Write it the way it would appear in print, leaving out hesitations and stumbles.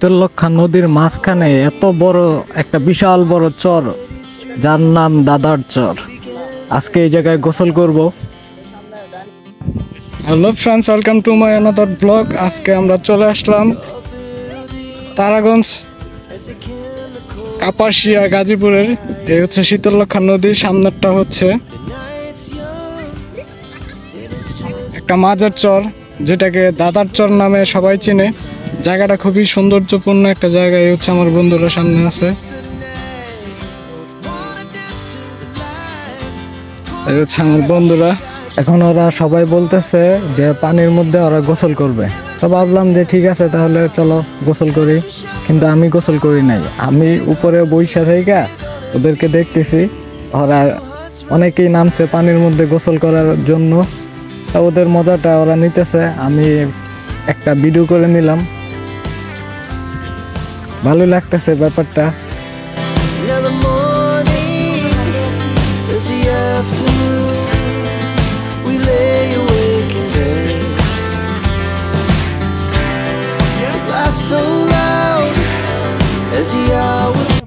শীতলক্ষ্যা নদীর মাঝখানে এত বড় একটা বিশাল বড় চর, যার নাম দাদার চর। আজকে এই জায়গায় গোসল করব। Hello friends, welcome to my another blog. আজকে আমরা চলে আসলাম তারাগঞ্জ, কাপাসিয়া, গাজীপুরের। এই হচ্ছে শীতলক্ষ্যা নদী, সামনেরটা হচ্ছে একটা মাজার চর, যেটাকে দাদার চর নামে সবাই চিনে। জায়গাটা খুবই সৌন্দর্যপূর্ণ একটা জায়গা। এই হচ্ছে আমার বন্ধুরা সামনে আছে, এই হচ্ছে আমার বন্ধুরা। এখন ওরা সবাই বলতেছে যে পানির মধ্যে ওরা গোসল করবে, তো ভাবলাম যে ঠিক আছে, তাহলে চলো গোসল করি। কিন্তু আমি গোসল করি নাই, আমি উপরে বইসা থেকে ওদেরকে দেখতেছি। ওরা অনেকেই নামছে পানির মধ্যে গোসল করার জন্য, তা ওদের মজাটা ওরা নিতেছে। আমি একটা ভিডিও করে নিলাম, ভালো লাগতেছে ব্যাপারটা। So